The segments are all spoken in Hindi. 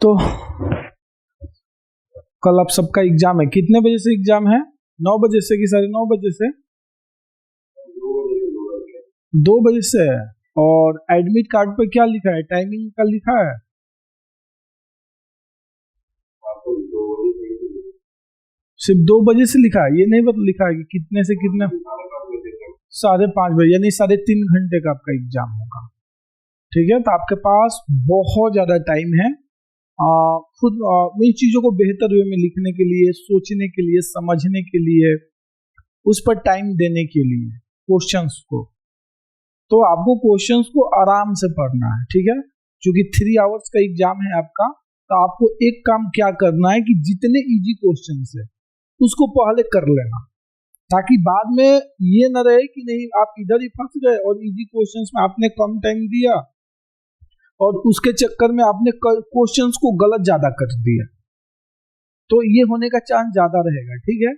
तो कल आप सबका एग्जाम है, कितने बजे से एग्जाम है? 9 बजे से कि 9:30 बजे से? 2 बजे से है। और एडमिट कार्ड पर क्या लिखा है, टाइमिंग का लिखा है? सिर्फ 2 बजे से लिखा है, ये नहीं लिखा है कि कितने से कितने? 5:30 बजे, यानी 3.5 घंटे का आपका एग्जाम होगा। ठीक है, तो आपके पास बहुत ज्यादा टाइम है खुद इन चीजों को बेहतर वे में लिखने के लिए, सोचने के लिए, समझने के लिए, उस पर टाइम देने के लिए क्वेश्चंस को। तो आपको क्वेश्चंस को आराम से पढ़ना है, ठीक है, क्योंकि 3 आवर्स का एग्जाम है आपका। तो आपको एक काम क्या करना है कि जितने इजी क्वेश्चंस है उसको पहले कर लेना, ताकि बाद में ये न रहे कि नहीं आप इधर ही फंस गए और इजी क्वेश्चंस में आपने कम टाइम दिया और उसके चक्कर में आपने क्वेश्चंस को गलत ज्यादा कर दिया। तो ये होने का चांस ज्यादा रहेगा, ठीक है,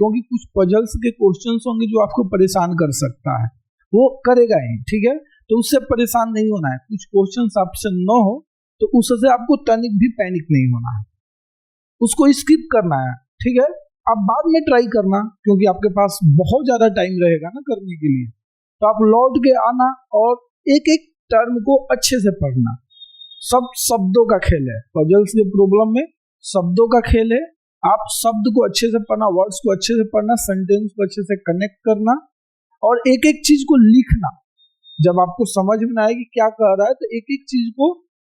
क्योंकि कुछ पजल्स के क्वेश्चंस होंगे जो आपको परेशान कर सकता है, वो करेगा ही, ठीक है। तो उससे परेशान नहीं होना है। कुछ क्वेश्चंस आपसे न हो तो उससे आपको तनिक भी पैनिक नहीं होना है, उसको स्किप करना है, ठीक है। आप बाद में ट्राई करना, क्योंकि आपके पास बहुत ज्यादा टाइम रहेगा ना करने के लिए। तो आप लौट के आना और एक एक टर्म को अच्छे से पढ़ना। सब शब्दों का खेल है, पजल्स के प्रॉब्लम में शब्दों का खेल है। आप शब्द को अच्छे से पढ़ना, वर्ड्स को अच्छे से पढ़ना, सेंटेंस को अच्छे से कनेक्ट करना और एक एक चीज को लिखना। जब आपको समझ में आए कि क्या कह रहा है तो एक एक चीज को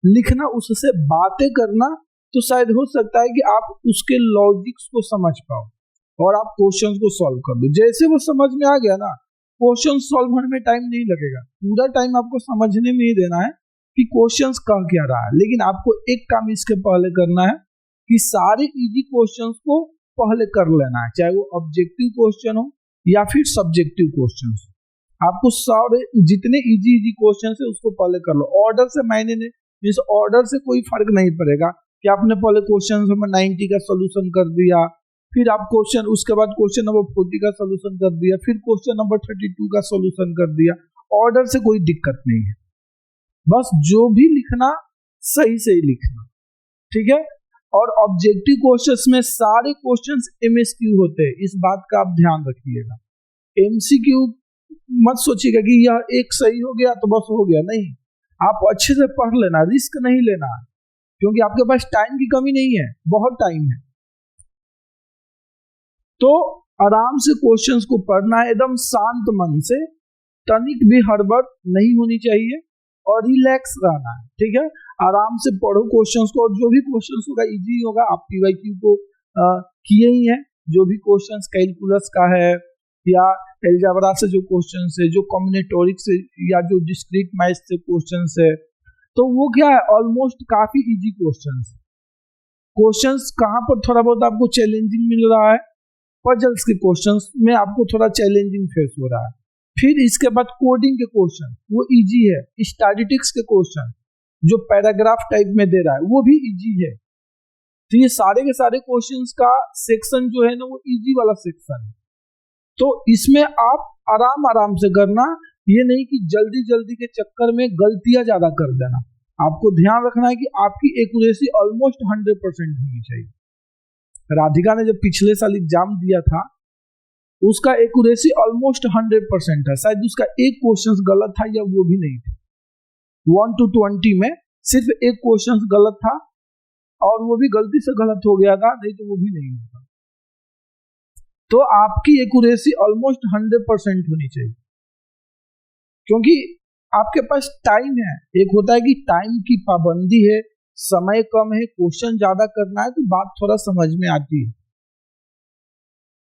लिखना, उससे बातें करना, तो शायद हो सकता है कि आप उसके लॉजिक्स को समझ पाओ और आप क्वेश्चंस को सॉल्व कर दो। जैसे वो समझ में आ गया ना, क्वेश्चन सॉल्व होने में टाइम नहीं लगेगा। पूरा टाइम आपको समझने में ही देना है कि क्वेश्चंस कह क्या रहा है। लेकिन आपको एक काम इसके पहले करना है कि सारे इजी क्वेश्चंस को पहले कर लेना है, चाहे वो ऑब्जेक्टिव क्वेश्चन हो या फिर सब्जेक्टिव क्वेश्चन। आपको सारे जितने इजी क्वेश्चन है उसको पहले कर लो। ऑर्डर से मायने नहीं, इस ऑर्डर से कोई फर्क नहीं पड़ेगा कि आपने पहले क्वेश्चन नंबर 90 का सोल्यूशन कर दिया, फिर आप क्वेश्चन उसके बाद क्वेश्चन नंबर 40 का सोल्यूशन कर दिया, फिर क्वेश्चन नंबर 32 का सोल्यूशन कर दिया। ऑर्डर से कोई दिक्कत नहीं है, बस जो भी लिखना सही से ही लिखना, ठीक है। और ऑब्जेक्टिव क्वेश्चंस में सारे क्वेश्चंस एमएसक्यू होते हैं, इस बात का आप ध्यान रखिएगा। एमसीक्यू मत सोचिएगा कि यह एक सही हो गया तो बस हो गया, नहीं, आप अच्छे से पढ़ लेना, रिस्क नहीं लेना, क्योंकि आपके पास टाइम की कमी नहीं है, बहुत टाइम है। तो आराम से क्वेश्चंस को पढ़ना है, एकदम शांत मन से, तनिक भी हड़बड़ नहीं होनी चाहिए और रिलैक्स रहना है, ठीक है। आराम से पढ़ो क्वेश्चंस को, और जो भी क्वेश्चंस होगा इजी होगा। आप पीवाईक्यू को किए ही हैं, जो भी क्वेश्चंस कैलकुलस का है या एलजेब्रा से जो क्वेश्चंस है, जो कॉम्बिनेटोरिक से या जो डिस्क्रीट मैथ से क्वेश्चंस है, तो वो क्या है, ऑलमोस्ट काफी इजी क्वेश्चंस। क्वेश्चंस कहाँ पर थोड़ा बहुत आपको चैलेंजिंग मिल रहा है, पजल्स के क्वेश्चंस में आपको थोड़ा चैलेंजिंग फेस हो रहा है। फिर इसके बाद कोडिंग के क्वेश्चन वो इजी है। स्टैटिस्टिक्स के क्वेश्चन जो पैराग्राफ टाइप में दे रहा है वो भी इजी है। तो ये सारे के सारे क्वेश्चंस का सेक्शन जो है ना वो इजी वाला सेक्शन है। तो इसमें आप आराम से करना, ये नहीं कि जल्दी जल्दी के चक्कर में गलतियां ज्यादा कर देना। आपको ध्यान रखना है कि आपकी एक्यूरेसी ऑलमोस्ट 100% होनी चाहिए। राधिका ने जब पिछले साल एग्जाम दिया था उसका एक्यूरेसी ऑलमोस्ट 100% था, शायद उसका एक क्वेश्चन गलत था या वो भी नहीं था। 1 to 20 में सिर्फ एक क्वेश्चन गलत था और वो भी गलती से गलत हो गया था, नहीं तो वो भी नहीं होता। तो आपकी एक्यूरेसी ऑलमोस्ट 100% होनी चाहिए, क्योंकि आपके पास टाइम है। एक होता है कि टाइम की पाबंदी है, समय कम है, क्वेश्चन ज्यादा करना है, तो बात थोड़ा समझ में आती है।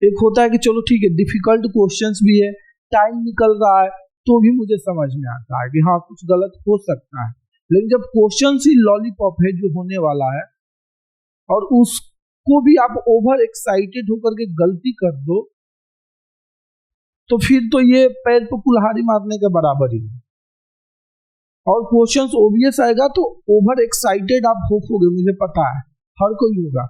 एक होता है कि चलो ठीक है, डिफिकल्ट क्वेश्चंस भी है, टाइम निकल रहा है तो भी मुझे समझ में आता है कि हाँ कुछ गलत हो सकता है। लेकिन जब क्वेश्चंस ही लॉलीपॉप है जो होने वाला है और उसको भी आप ओवर एक्साइटेड होकर के गलती कर दो, तो फिर तो ये पैर पर कुल्हाड़ी मारने के बराबर ही है। और क्वेश्चंस ओबियस आएगा तो ओवर एक्साइटेड आप होगे, मुझे पता है हर कोई होगा,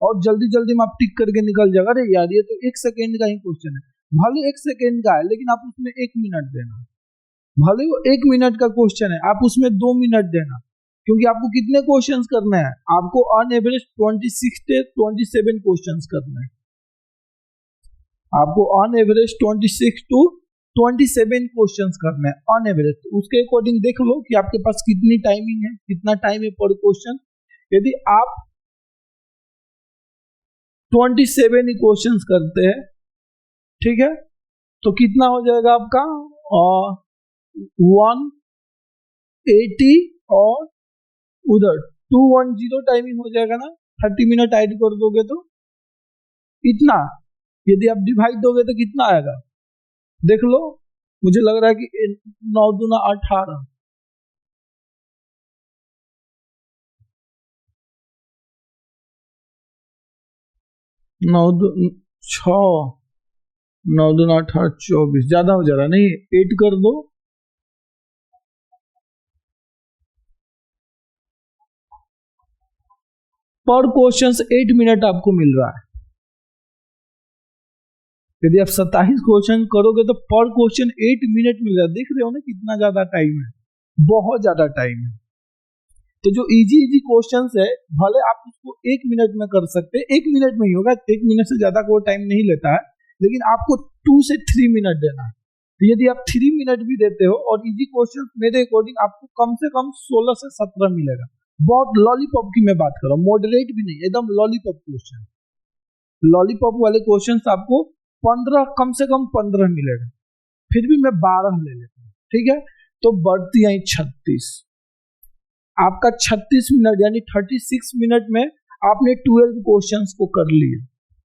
और जल्दी जल्दी में आप टिक करके निकल जाएगा, अरे यार ये तो 1 सेकेंड का ही क्वेश्चन है। भले 1 सेकेंड का है लेकिन आप उसमें 1 मिनट देना, भले वो 1 मिनट का क्वेश्चन है आप उसमें 2 मिनट देना, क्योंकि आपको कितने क्वेश्चंस करने हैं, आपको ऑन एवरेज 26 से 27 क्वेश्चंस करने हैं, आपको ऑन एवरेज 26 to 27 क्वेश्चंस करने हैं ऑन एवरेज। तो उसके अकॉर्डिंग देख लो कि आपके पास कितनी टाइमिंग है, कितना टाइम है पर क्वेश्चन। यदि आप 27 ही क्वेश्चंस करते हैं, ठीक है, तो कितना हो जाएगा आपका 180 और उधर 210 टाइमिंग हो जाएगा ना। 30 मिनट ऐड कर दोगे तो इतना, यदि आप डिवाइड दोगे तो कितना आएगा देख लो। मुझे लग रहा है कि 9 दूना 18, 9 6, 9 दूना 18 24, ज्यादा हो जा रहा नहीं, 8 कर दो, पर क्वेश्चन 8 मिनट आपको मिल रहा है। यदि आप 27 क्वेश्चन करोगे तो पर क्वेश्चन 8 मिनट मिल रहा है। देख रहे हो ना कितना ज्यादा टाइम है, बहुत ज्यादा टाइम है। तो जो इजी क्वेश्चंस है, भले आप उसको 1 मिनट में कर सकते हैं, 1 मिनट में ही होगा, 1 मिनट से ज्यादा कोई टाइम नहीं लेता है, लेकिन आपको 2 से 3 मिनट देना है। तो यदि आप 3 मिनट भी देते हो और इजी क्वेश्चन मेरे अकॉर्डिंग आपको कम से कम 16 से 17 मिलेगा। बहुत लॉलीपॉप की मैं बात कर रहा हूँ, मॉडरेट भी नहीं, एकदम लॉलीपॉप क्वेश्चन। लॉलीपॉप वाले क्वेश्चन आपको 15, कम से कम 15 मिलेगा, फिर भी मैं 12 ले लेता हूँ, ठीक है। तो बढ़ती आई 36, आपका 36 मिनट यानी 36 मिनट में आपने 12 क्वेश्चंस को कर लिए।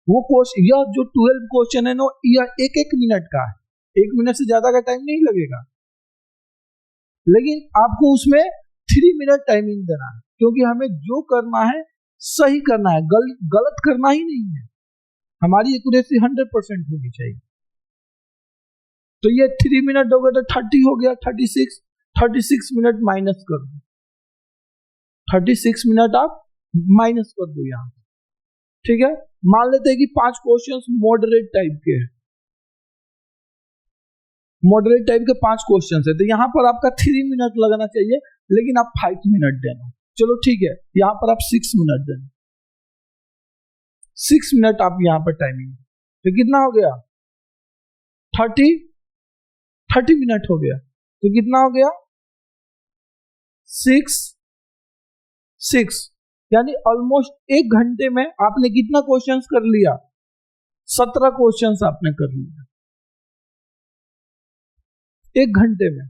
वो क्वेश्चन, यह जो 12 क्वेश्चन है ना, यह एक एक मिनट का है, 1 मिनट से ज्यादा का टाइम नहीं लगेगा, लेकिन आपको उसमें 3 मिनट टाइमिंग देना है, क्योंकि हमें जो करना है सही करना है, गलत करना ही नहीं है। हमारी एक्यूरेसी 100% होनी चाहिए। तो ये 3 मिनट दोगे तो 30 हो गया, 36 मिनट माइनस कर दो, 36 मिनट आप माइनस कर दो यहाँ, ठीक है। मान लेते हैं कि 5 क्वेश्चंस मॉडरेट टाइप के हैं, मॉडरेट टाइप के 5 क्वेश्चंस है, तो यहाँ पर आपका 3 मिनट लगना चाहिए, लेकिन आप 5 मिनट देना। चलो ठीक है, यहाँ पर आप 6 मिनट देना, 6 मिनट आप यहाँ पर टाइमिंग, तो कितना हो गया 30 मिनट हो गया, तो कितना हो गया 6 यानी ऑलमोस्ट 1 घंटे में आपने कितना क्वेश्चंस कर लिया, 17 क्वेश्चंस आपने कर लिया 1 घंटे में।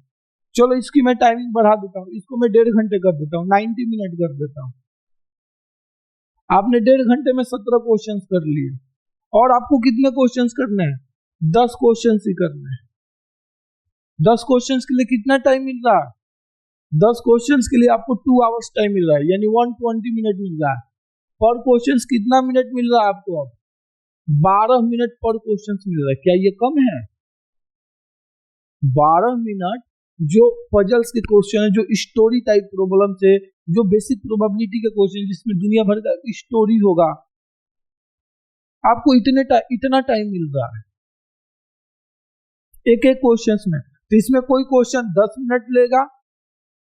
चलो इसकी मैं टाइमिंग बढ़ा देता हूं, इसको मैं 1.5 घंटे कर देता हूं, 90 मिनट कर देता हूं। आपने 1.5 घंटे में 17 क्वेश्चंस कर लिए, और आपको कितने क्वेश्चंस करने हैं, 10 क्वेश्चंस ही करने हैं। 10 क्वेश्चंस के लिए कितना टाइम मिल रहा है, 10 क्वेश्चंस के लिए आपको 2 आवर्स टाइम मिल रहा है, यानी 120 मिनट मिल रहा है। पर क्वेश्चंस कितना मिनट मिल रहा है आपको, अब 12 मिनट पर क्वेश्चंस मिल रहा है। क्या ये कम है? 12 मिनट जो पजल्स के क्वेश्चन है, जो स्टोरी टाइप प्रॉब्लम से, जो बेसिक प्रोबेबिलिटी के क्वेश्चन जिसमें दुनिया भर का स्टोरी होगा, आपको इतना टाइम मिल रहा है एक एक क्वेश्चन में। तो इसमें कोई क्वेश्चन 10 मिनट लेगा,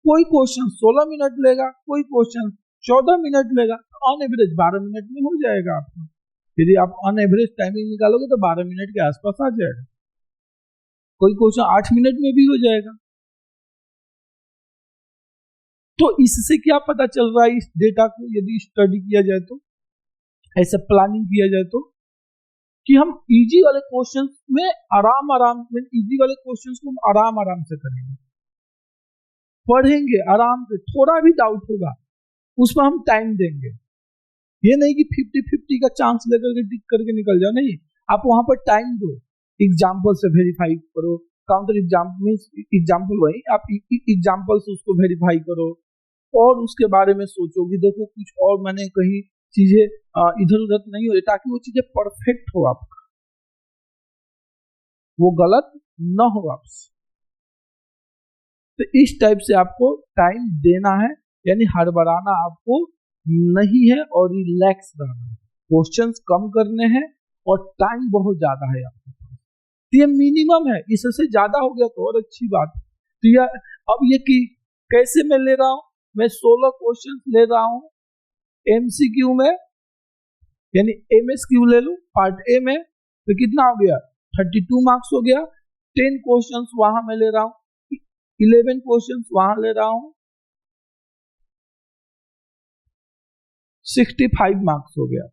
कोई क्वेश्चन 16 मिनट लेगा, कोई क्वेश्चन 14 मिनट लेगा, ऑन एवरेज 12 मिनट में हो जाएगा आपको। यदि आप ऑन एवरेज टाइमिंग निकालोगे तो 12 मिनट के आसपास आ जाएगा। कोई क्वेश्चन 8 मिनट में भी हो जाएगा। तो इससे क्या पता चल रहा है, इस डेटा को यदि स्टडी किया जाए तो, ऐसे प्लानिंग किया जाए तो, कि हम इजी वाले क्वेश्चंस में इजी वाले क्वेश्चंस को हम आराम से करेंगे, पढ़ेंगे आराम से, थोड़ा भी डाउट होगा उसमें हम टाइम देंगे। ये नहीं कि 50-50 का चांस लेकर के टिक करके निकल जाओ, नहीं, आप वहां पर टाइम दो, एग्जाम्पल से वेरीफाई करो, काउंटर एग्जाम्पल वही, आप एग्जाम्पल से उसको वेरीफाई करो, और उसके बारे में सोचो कि देखो कुछ और मैंने कहीं चीजें इधर उधर नहीं हो रही, ताकि वो चीजें परफेक्ट हो, आपका वो गलत न हो आपसे। तो इस टाइप से आपको टाइम देना है, यानी हड़बड़ाना आपको नहीं है, और रिलैक्स रहना है, क्वेश्चंस कम करने हैं, और टाइम बहुत ज्यादा है आपके पास, तो ये मिनिमम है, इससे ज्यादा हो गया तो और अच्छी बात। तो ये अब ये कि कैसे मैं ले रहा हूं, मैं 16 क्वेश्चन ले रहा हूं एमसीक्यू में, यानी एमएसक्यू ले लूं पार्ट ए में, तो कितना हो गया 32 मार्क्स हो गया। 10 क्वेश्चन वहां मैं ले रहा हूं, 11 क्वेश्चन वहां ले रहा हूं, 65 मार्क्स हो गया।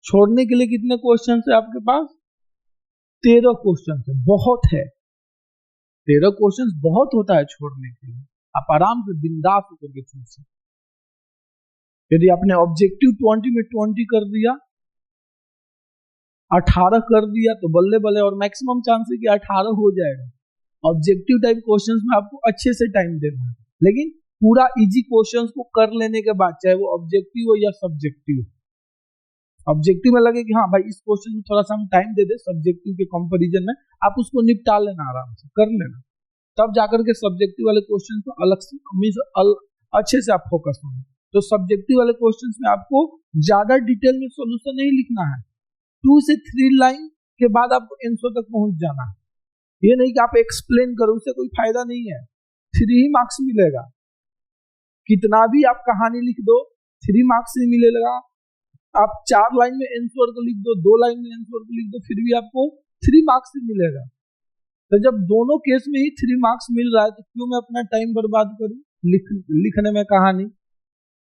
छोड़ने के लिए कितने क्वेश्चन है आपके पास? 13 क्वेश्चन है, बहुत है। 13 क्वेश्चन बहुत होता है छोड़ने के लिए, आप आराम से बिंदास होकर के छोड़ सकते। यदि आपने ऑब्जेक्टिव 20 में 20 कर दिया, 18 कर दिया तो बल्ले बल्ले, और मैक्सिमम चांस है कि 18 हो जाएगा। ऑब्जेक्टिव टाइप क्वेश्चंस में आपको अच्छे से टाइम देना है, लेकिन पूरा इजी क्वेश्चंस को कर लेने के बाद, चाहे वो ऑब्जेक्टिव हो या सब्जेक्टिव, ऑब्जेक्टिव में लगे कि हाँ भाई इस क्वेश्चन में थोड़ा सा हम टाइम दे दे, सब्जेक्टिव के कंपैरिजन में आप उसको निपटा लेना, आराम से कर लेना, तब जाकर के सब्जेक्टिव वाले क्वेश्चन को अलग से मींस अच्छे से आप फोकस होंगे। तो सब्जेक्टिव वाले क्वेश्चंस में आपको ज्यादा डिटेल में सॉल्यूशन नहीं लिखना है, 2 से 3 लाइन के बाद आपको आंसर तक पहुंच जाना है। ये नहीं कि आप एक्सप्लेन करो, उससे कोई फायदा नहीं है। 3 मार्क्स मिलेगा, कितना भी आप कहानी लिख दो 3 मार्क्स ही मिलेगा। आप 4 लाइन में आंसर को लिख दो, 2 लाइन में आंसर को लिख दो, फिर भी आपको 3 मार्क्स ही मिलेगा। तो जब दोनों केस में ही 3 मार्क्स मिल रहा है तो क्यों मैं अपना टाइम बर्बाद करूं लिखने में कहानी,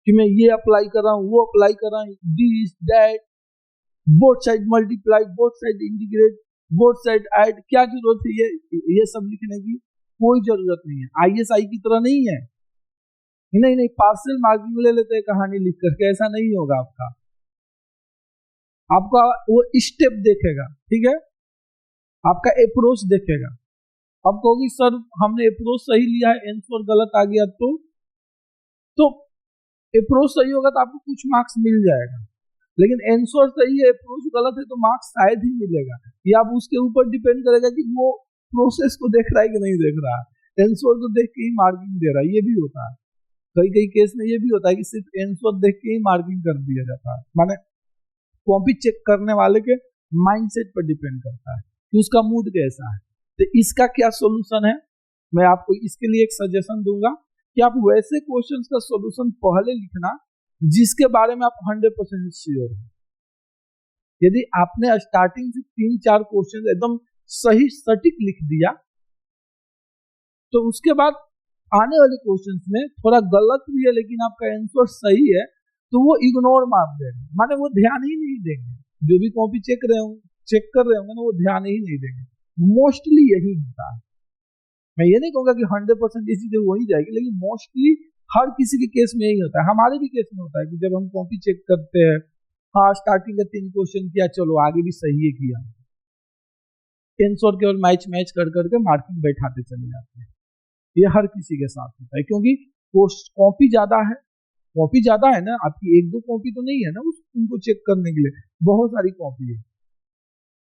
कि मैं ये अप्लाई कर रहा हूँ, वो अप्लाई कर रहा हूँ, this that, both side multiply, both side integrate, both side add, क्या जरूरत है ये सब लिखने की? कोई जरूरत नहीं है। आईएसआई की तरह नहीं है, नहीं पार्शियल मार्किंग ले लेते हैं कहानी लिख करके, ऐसा नहीं होगा। आपका वो स्टेप देखेगा, ठीक है, आपका अप्रोच देखेगा। अब कहोगी सर हमने अप्रोच सही लिया है, आंसर गलत आ गया तो अप्रोच सही होगा तो आपको कुछ मार्क्स मिल जाएगा, लेकिन आंसर सही है अप्रोच गलत है तो मार्क्स शायद ही मिलेगा। ये आप उसके ऊपर डिपेंड करेगा कि वो प्रोसेस को देख रहा है कि नहीं देख रहा है, आंसर को देख के ही मार्किंग दे रहा है। ये भी होता है, कई केस में ये भी होता है कि सिर्फ आंसर देख के ही मार्किंग कर दिया जाता है। माने कॉपी चेक करने वाले के माइंडसेट पर डिपेंड करता है कि उसका मूड कैसा है। तो इसका क्या सॉल्यूशन है, मैं आपको इसके लिए एक सजेशन दूंगा कि आप वैसे क्वेश्चंस का सॉल्यूशन पहले लिखना जिसके बारे में आप 100% श्योर हो। यदि आपने स्टार्टिंग से 3-4 क्वेश्चन एकदम सही सटीक लिख दिया तो उसके बाद आने वाले क्वेश्चंस में थोड़ा गलत भी है लेकिन आपका आंसर सही है तो वो इग्नोर मार देंगे, माने वो ध्यान ही नहीं देंगे। जो भी कॉपी चेक कर रहे होंगे ना वो ध्यान ही नहीं देंगे। मोस्टली यही होता है। मैं ये नहीं कहूंगा कि 100% ये चीजें हो ही जाएगी, लेकिन मोस्टली हर किसी के केस में यही होता है। हमारे भी केस में होता है कि जब हम कॉपी चेक करते हैं, हाँ स्टार्टिंग का 3 क्वेश्चन किया, चलो आगे भी सही है किया, आंसर केवल मैच कर करके मार्किंग बैठाते चले जाते हैं। ये हर किसी के साथ होता है क्योंकि कॉपी ज्यादा है ना, आपकी 1-2 कॉपी तो नहीं है ना उनको चेक करने के लिए, बहुत सारी कॉपी है।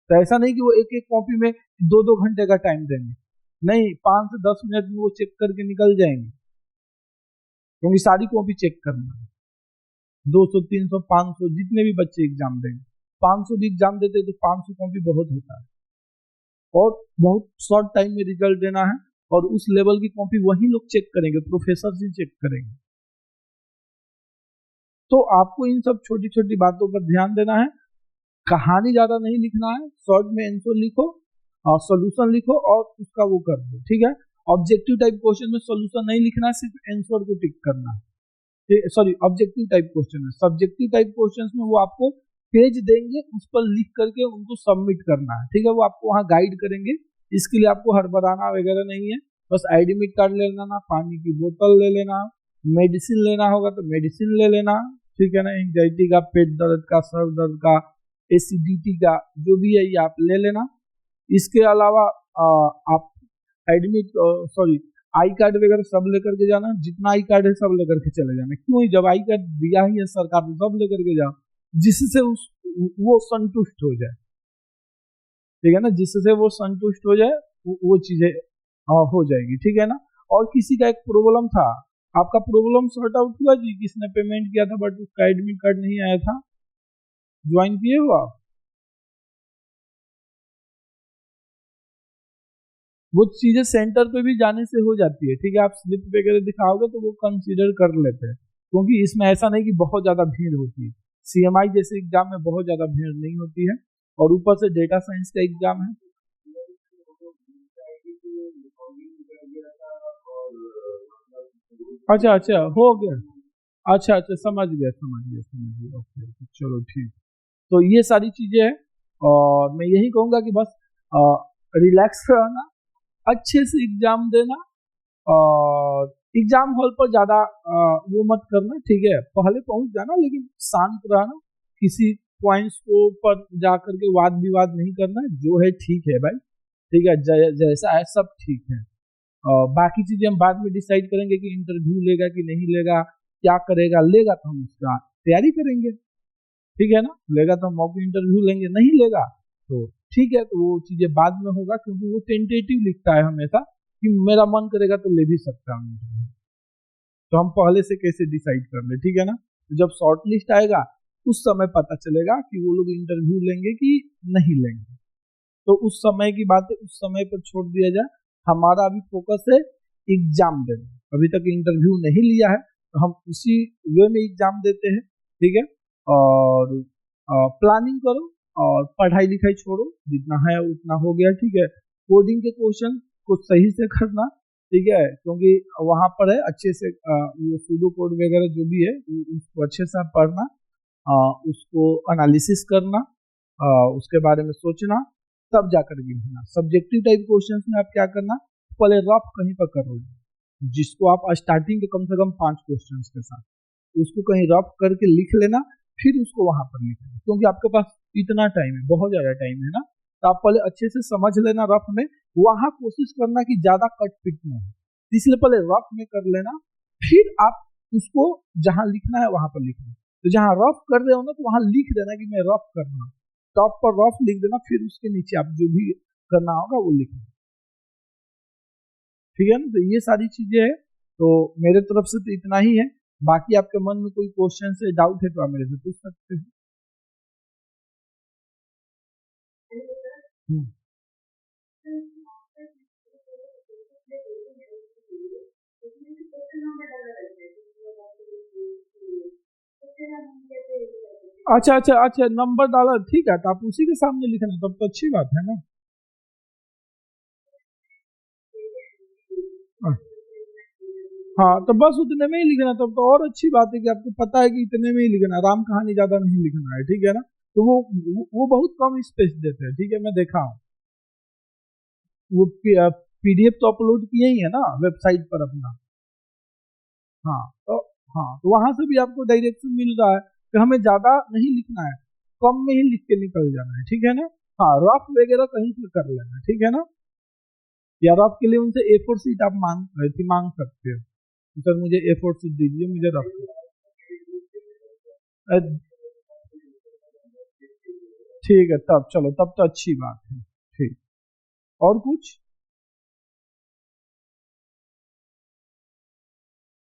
तो ऐसा नहीं कि वो एक कॉपी में 2-2 घंटे का टाइम देंगे, नहीं 5 से 10 मिनट में वो चेक करके निकल जाएंगे, क्योंकि सारी कॉपी चेक करना है। 200, 300, 500 जितने भी बच्चे एग्जाम देंगे, 500 भी एग्जाम देते तो 500 कॉपी बहुत होता है और बहुत शॉर्ट टाइम में रिजल्ट देना है। और उस लेवल की कॉपी वही लोग चेक करेंगे, प्रोफेसर ही चेक करेंगे। तो आपको इन सब छोटी छोटी बातों पर ध्यान देना है। कहानी ज्यादा नहीं लिखना है, शॉर्ट में आंसर लिखो और सॉल्यूशन लिखो और उसका वो कर दो, ठीक है। ऑब्जेक्टिव टाइप क्वेश्चन में सॉल्यूशन नहीं लिखना है, सिर्फ आंसर को टिक करना है। सॉरी, ऑब्जेक्टिव टाइप क्वेश्चन में, सब्जेक्टिव टाइप क्वेश्चन में वो आपको पेज देंगे, उस पर लिख करके उनको सबमिट करना है, ठीक है। वो आपको वहां गाइड करेंगे, इसके लिए आपको हड़बड़ाना वगैरह नहीं है। बस एडमिट कार्ड ले लेना, पानी की बोतल ले लेना, मेडिसिन लेना होगा तो मेडिसिन ले लेना, ठीक है ना। एंजाइटी का, पेट दर्द का, सर दर्द का, एसिडिटी का, जो भी है ये आप ले लेना। इसके अलावा आप आई कार्ड वगैरह सब लेकर के जाना, जितना आई कार्ड है सब लेकर के चले जाना। क्यों, जब आई कार्ड दिया ही है सरकार ने, सब लेकर के जाओ जिससे वो संतुष्ट हो जाए, ठीक है ना। जिससे वो संतुष्ट हो जाए वो चीजें हो जाएगी, ठीक है ना। और किसी का एक प्रॉब्लम था, आपका प्रॉब्लम सॉर्ट आउट हुआ जी? किसने पेमेंट किया था बट उसका एडमिट कार्ड नहीं आया था, ज्वाइन किए हो आप? वो चीजें सेंटर पे भी जाने से हो जाती है, ठीक है। आप स्लिप वगैरह दिखाओगे तो वो कंसीडर कर लेते हैं, क्योंकि इसमें ऐसा नहीं कि बहुत ज्यादा भीड़ होती है। सीएमआई जैसे एग्जाम में बहुत ज्यादा भीड़ नहीं होती है, और ऊपर से डेटा साइंस का एग्जाम है। अच्छा अच्छा, हो गया। अच्छा अच्छा, समझ गया समझ गया समझ गया, ओके चलो ठीक। तो ये सारी चीजें हैं, और मैं यही कहूंगा कि बस रिलैक्स रहना, अच्छे से एग्जाम देना, और एग्जाम हॉल पर ज्यादा वो मत करना, ठीक है। पहले पहुंच जाना, लेकिन शांत रहना, किसी पॉइंट्स को पर जा करके वाद विवाद नहीं करना, जो है ठीक है भाई, ठीक है। जैसा है सब ठीक है। बाकी चीजें हम बाद में डिसाइड करेंगे कि इंटरव्यू लेगा कि नहीं लेगा, क्या करेगा। लेगा तो हम उसका तैयारी करेंगे, ठीक है ना। लेगा तो हम मॉक इंटरव्यू लेंगे, नहीं लेगा तो ठीक है, तो वो चीजें बाद में होगा, क्योंकि वो टेंटेटिव लिखता है हमेशा कि मेरा मन करेगा तो ले भी सकता हूँ। तो हम पहले से कैसे डिसाइड कर ले, ठीक है ना। तो जब शॉर्ट लिस्ट आएगा उस समय पता चलेगा कि वो लोग इंटरव्यू लेंगे कि नहीं लेंगे। तो उस समय की बातें उस समय पर छोड़ दिया जाए। हमारा अभी फोकस है एग्जाम देना। अभी तक इंटरव्यू नहीं लिया है, तो हम उसी वे में एग्जाम देते हैं, ठीक है। और प्लानिंग करो और पढ़ाई लिखाई छोड़ो, जितना है उतना हो गया, ठीक है। कोडिंग के क्वेश्चन को सही से करना, ठीक है, क्योंकि वहां पर है अच्छे से ये सूडो कोड वगैरह जो भी है उसको अच्छे से पढ़ना, उसको एनालिसिस करना, उसके बारे में सोचना, तब जाकर के लिखना। सब्जेक्टिव टाइप क्वेश्चंस में आप क्या करना, पहले रफ कहीं पर कर लो, जिसको आप स्टार्टिंग के कम से कम 5 क्वेश्चंस के साथ उसको कहीं रफ करके लिख लेना, फिर उसको वहां पर लिखना, क्योंकि आपके पास इतना टाइम है, बहुत ज्यादा टाइम है ना। तो आप पहले अच्छे से समझ लेना रफ में, वहां कोशिश करना कि ज्यादा कट पिट ना हो, इसलिए पहले रफ में कर लेना, फिर आप उसको जहां लिखना है वहां पर लिखना। तो जहां रफ कर रहे हो ना, तो वहां लिख देना कि मैं रफ करना, टॉप पर रफ लिख देना, फिर उसके नीचे आप जो भी करना होगा वो लिखना, ठीक है ना। तो ये सारी चीजें हैं, तो मेरे तरफ से तो इतना ही है। बाकी आपके मन में कोई क्वेश्चन से डाउट है तो आप मेरे से पूछ सकते हैं। अच्छा अच्छा अच्छा, नंबर डाला, ठीक है, तो आप उसी के सामने लिखना, तब तो अच्छी बात है ना। हाँ हाँ, तो बस उतने में ही लिखना, तब तो और अच्छी बात है कि आपको पता है कि इतने में ही लिखना, राम कहानी ज्यादा नहीं लिखना है, ठीक है ना। तो वो बहुत कम स्पेस देते हैं, ठीक है, मैं देखा हूँ। वो पीडीएफ तो अपलोड किए ही है ना वेबसाइट पर अपना। हाँ तो, हाँ तो वहां से भी आपको डायरेक्शन मिल रहा है कि हमें ज्यादा नहीं लिखना है, कम में ही लिख के निकल जाना है, ठीक है ना। हाँ, रफ वगैरह कहीं से कर लेना, ठीक है ना। या रफ के लिए उनसे A4 शीट आप मांग सकते हो, सर मुझे A4 शीट दीजिए, मुझे रफ। ठीक है, तब चलो, तब तो अच्छी बात है, ठीक। और कुछ?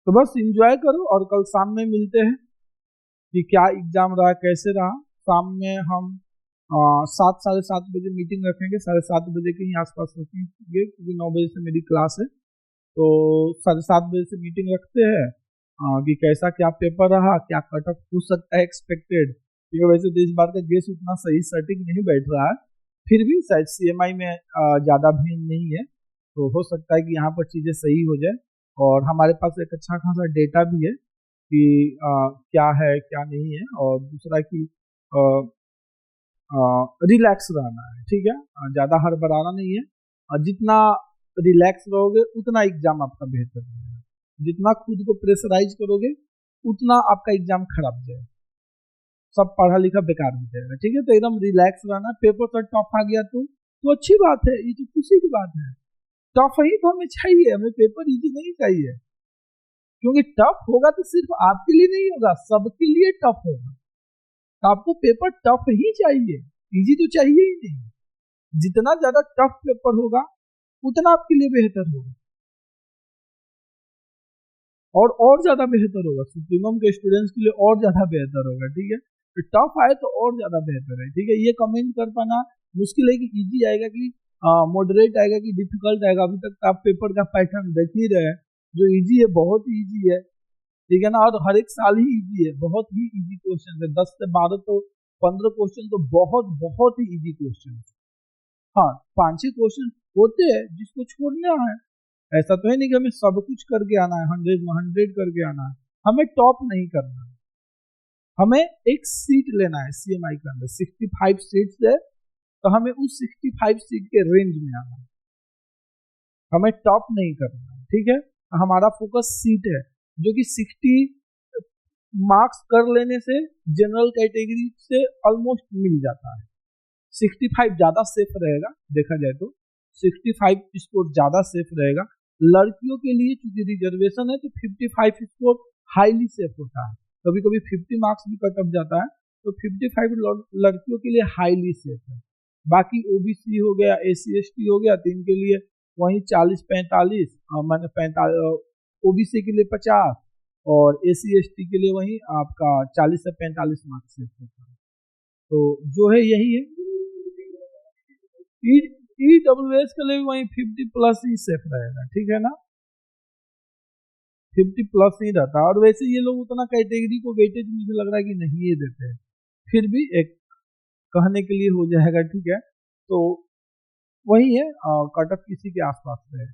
तो बस इंजॉय करो, और कल शाम में मिलते हैं कि क्या एग्जाम रहा, कैसे रहा। शाम में हम 7 साढ़े 7 बजे मीटिंग रखेंगे, 7:30 बजे के ही आसपास रखेंगे, क्योंकि 9 बजे से मेरी क्लास है। तो 7:30 बजे से मीटिंग रखते हैं कि कैसा क्या पेपर रहा, क्या कट ऑफ हो सकता है एक्सपेक्टेड, क्योंकि वैसे तो इस बार का गेस उतना सही सटीक नहीं बैठ रहा है, फिर भी शायद सीएमआई में ज़्यादा भीड़ नहीं है, तो हो सकता है कि यहाँ पर चीज़ें सही हो जाए। और हमारे पास एक अच्छा खासा डेटा भी है कि क्या है क्या नहीं है, और दूसरा कि रिलैक्स रहना है, ठीक है, ज़्यादा हड़बड़ाना नहीं है। और जितना रिलैक्स रहोगे उतना एग्जाम आपका बेहतर होगा, जितना खुद को प्रेशराइज करोगे उतना आपका एग्जाम खराब जाएगा, सब पढ़ा लिखा बेकार हो जाएगा, ठीक है। तो एकदम रिलैक्स रहना, पेपर तो टफ आ गया तो अच्छी बात है, ये तो खुशी की बात है। टफ ही तो हमें चाहिए, हमें पेपर इजी नहीं चाहिए, क्योंकि टफ होगा तो सिर्फ आपके लिए नहीं होगा, सबके लिए टफ होगा। तो आपको पेपर टफ ही चाहिए, इजी तो चाहिए ही नहीं। जितना ज्यादा टफ पेपर होगा उतना आपके लिए बेहतर होगा, और ज्यादा बेहतर होगा, सुप्रीमम के स्टूडेंट्स के लिए और ज्यादा बेहतर होगा, ठीक है। तो टफ आए तो और ज्यादा बेहतर है, ठीक है। ये कमेंट कर पाना मुश्किल है कि इजी आएगा कि मॉडरेट आएगा कि डिफिकल्ट आएगा। अभी तक आप पेपर का पैटर्न देख ही रहे हैं, जो इजी है बहुत ही इजी है, ठीक है ना। और हर एक साल ही इजी है, बहुत ही इजी क्वेश्चन है, 10 से 12 तो 15 क्वेश्चन तो बहुत बहुत ही इजी क्वेश्चन है। हाँ, 5-6 क्वेश्चन होते हैं जिसको छोड़ना है, ऐसा तो है नहीं कि हमें सब कुछ करके आना है, 100 में 100 करके आना है, हमें टॉप नहीं करना है। हमें एक सीट लेना है CMI के अंदर, 65 सीट्स है, तो हमें उस 65 सीट के रेंज में आना है, हमें टॉप नहीं करना है, ठीक है। हमारा फोकस सीट है, जो कि 60 मार्क्स कर लेने से जनरल कैटेगरी से ऑलमोस्ट मिल जाता है। 65 ज्यादा सेफ रहेगा, देखा जाए तो 65 स्कोर ज्यादा सेफ रहेगा। लड़कियों के लिए चूंकि रिजर्वेशन है तो 55 स्कोर हाईली सेफ होता है, कभी कभी 50 मार्क्स भी कट ऑफ जाता है, तो 55 लड़कियों के लिए हाईली सेफ है। बाकी OBC हो गया, SC ST हो गया, तो इनके लिए वही 40-45, मैंने 45 OBC के लिए 50 और SC ST के लिए वही आपका 40 से 45 मार्क्स सेफ होता है। तो जो है यही है, EWS के लिए वही 50+ ही सेफ रहेगा, ठीक है ना, 50+ ही रहता है। और वैसे ये लोग उतना कैटेगरी को वेटेज मुझे लग रहा है कि नहीं ये देते हैं, फिर भी एक कहने के लिए हो जाएगा, ठीक है। तो वही है, कट ऑफ किसी के आसपास रहे।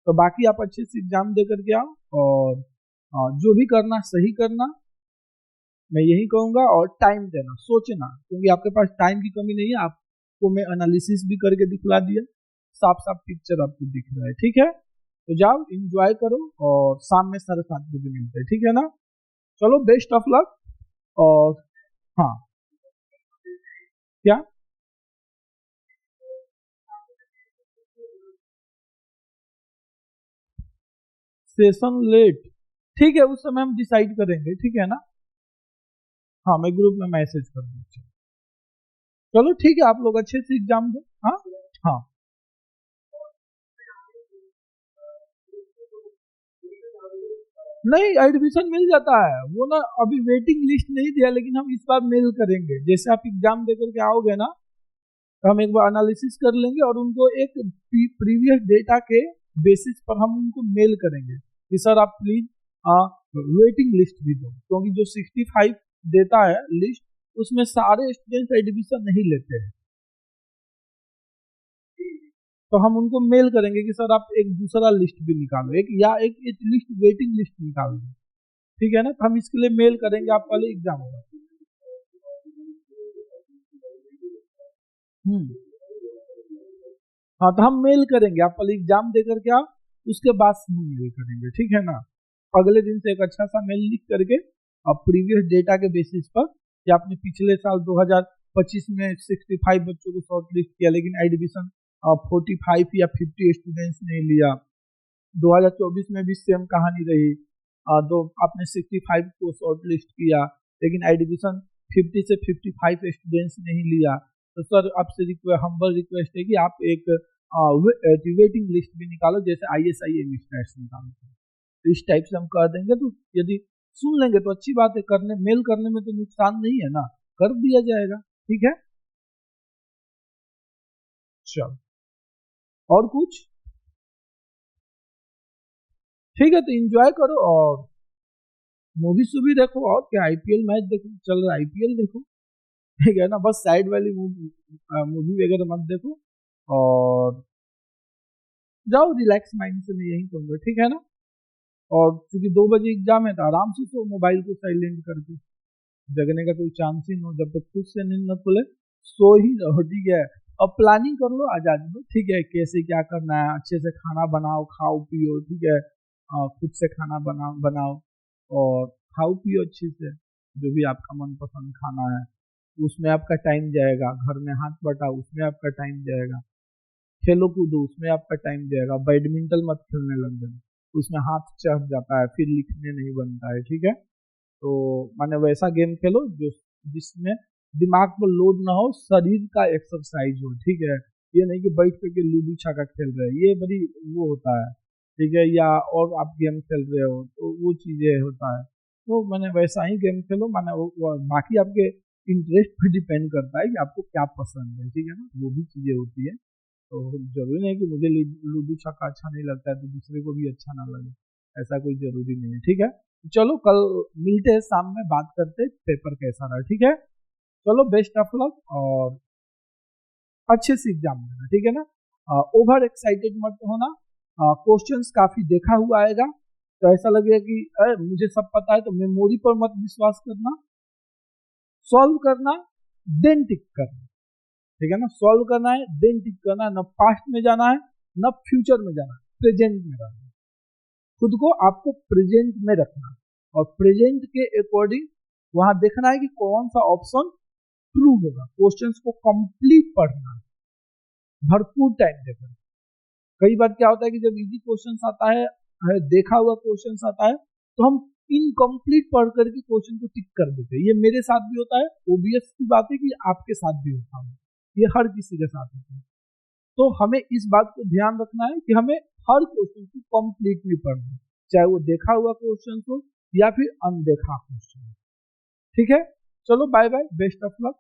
तो बाकी आप अच्छे से एग्जाम दे करके आओ, और जो भी करना सही करना, मैं यही कहूंगा। और टाइम देना, सोचना, क्योंकि आपके पास टाइम की कमी नहीं है, आपको मैं एनालिसिस भी करके दिखला दिया, साफ साफ पिक्चर आपको दिख रहा है, ठीक है। तो जाओ एंजॉय करो, और शाम में 7:30 बजे मिलते हैं, ठीक है ना। चलो, बेस्ट ऑफ लक। और हाँ, क्या सेशन लेट, ठीक है, उस समय हम डिसाइड करेंगे, ठीक है ना। हाँ, मैं ग्रुप में मैसेज कर दूँ। चलो ठीक है, आप लोग अच्छे से एग्जाम दो। हाँ हाँ, नहीं एडमिशन मिल जाता है वो ना, अभी वेटिंग लिस्ट नहीं दिया, लेकिन हम इस बार मेल करेंगे। जैसे आप एग्जाम देकर के आओगे ना, तो हम एक बार एनालिसिस कर लेंगे और उनको एक प्रीवियस डेटा के बेसिस पर हम उनको मेल करेंगे कि सर आप प्लीज वेटिंग लिस्ट भी दो, क्योंकि जो 65 देता है लिस्ट, उसमें सारे स्टूडेंट एडमिशन नहीं लेते हैं। तो हम उनको मेल करेंगे कि सर आप एक दूसरा लिस्ट भी निकालो, एक लिस्ट वेटिंग लिस्ट निकाल दो, ठीक है ना। तो हम इसके लिए मेल करेंगे, आप पहले एग्जाम होगा। हाँ, तो हम मेल करेंगे, आप पहले एग्जाम दे करके आओ, उसके बाद हम मेल करेंगे, ठीक है ना। अगले दिन से एक अच्छा सा मेल लिख करके, अब प्रीवियस डेटा के बेसिस पर, कि आपने पिछले साल 2025 में 65 बच्चों को शॉर्ट लिस्ट किया, लेकिन एडमिशन 45 या 50 स्टूडेंट्स नहीं लिया। 2024 में भी सेम कहानी रही, तो आपने 65 को शॉर्ट लिस्ट किया, लेकिन एडमिशन 50 से 55 स्टूडेंट्स नहीं लिया। तो सर आपसे हम्बल रिक्वेस्ट है कि आप एक वेटिंग लिस्ट भी निकालो, जैसे ISI स्टैट्स निकालो। तो इस टाइप से हम कर देंगे, तो यदि सुन लेंगे तो अच्छी बात है, करने मेल करने में तो नुकसान नहीं है ना, कर दिया जाएगा, ठीक है। चलो, और कुछ, ठीक है, तो एंजॉय करो, और मूवी भी देखो, और क्या IPL मैच देखो, चल रहा है IPL देखो, ठीक है ना। बस साइड वाली मूवी वगैरह मत देखो, और जाओ रिलैक्स माइंड से, मैं यही कहूँगा, ठीक है ना। और क्योंकि 2 बजे एग्जाम है, तो आराम से सो, मोबाइल को साइलेंट करके, जगने का कोई चांस ही ना हो, जब तक खुद से नींद न खुले सो ही रहो, ठीक है। अब प्लानिंग कर लो, आजाद में, ठीक है, कैसे क्या करना है, अच्छे से खाना बनाओ, खाओ पियो, ठीक है, खुद से खाना बनाओ, और खाओ पियो अच्छे से, जो भी आपका मनपसंद खाना है, उसमें आपका टाइम जाएगा। घर में हाथ बटाओ, उसमें आपका टाइम जाएगा। खेलो कूदो, उसमें आपका टाइम जाएगा। बैडमिंटन मत खेलने लग जाना, उसमें हाथ चढ़ जाता है, फिर लिखने नहीं बनता है, ठीक है। तो माने वैसा गेम खेलो जो जिसमें दिमाग पर लोड ना हो, शरीर का एक्सरसाइज हो, ठीक है। ये नहीं कि बैठ करके लूडो छक्का खेल रहे हैं, ये बड़ी वो होता है, ठीक है, या और आप गेम खेल रहे हो तो वो चीजें होता है। तो मैंने वैसा ही गेम खेलो, माने बाकी आपके इंटरेस्ट पर डिपेंड करता है कि आपको क्या पसंद है, ठीक है ना, वो भी चीजें होती है। तो जरूरी नहीं कि मुझे लूडो छक्का अच्छा नहीं लगता है तो दूसरे को भी अच्छा ना लगे, ऐसा कोई जरूरी नहीं है। ठीक है, चलो कल मिलते हैं, शाम में बात करते हैं पेपर कैसा रहा। ठीक है, चलो बेस्ट ऑफ लक और अच्छे से एग्जाम देना। ठीक है ना, ओवर एक्साइटेड मत होना। क्वेश्चंस काफी देखा हुआ आएगा, तो ऐसा लगेगा कि मुझे सब पता है, तो मेमोरी पर मत विश्वास करना, सॉल्व करना देन टिक करना। ठीक है ना, सॉल्व करना है देन टिक करना है, न पास्ट में जाना है न फ्यूचर में जाना है, प्रेजेंट में रहना है। खुद को आपको प्रेजेंट में रखना है और प्रेजेंट के अकॉर्डिंग वहां देखना है कि कौन सा ऑप्शन ट्रू होगा। क्वेश्चंस को कंप्लीट पढ़ना है, भरपूर टाइम देकर। कई बार क्या होता है कि जब इजी क्वेश्चंस आता है, देखा हुआ क्वेश्चंस आता है, तो हम इनकम्प्लीट पढ़ करके क्वेश्चन को टिक कर देते हैं। ये मेरे साथ भी होता है, ओबियस की बात है कि आपके साथ भी होता है, ये हर किसी के साथ होता है। तो हमें इस बात को ध्यान रखना है कि हमें हर क्वेश्चन को कंप्लीटली पढ़ना है, चाहे वो देखा हुआ क्वेश्चन हो या फिर अनदेखा क्वेश्चन। ठीक है, चलो bye bye, best of luck.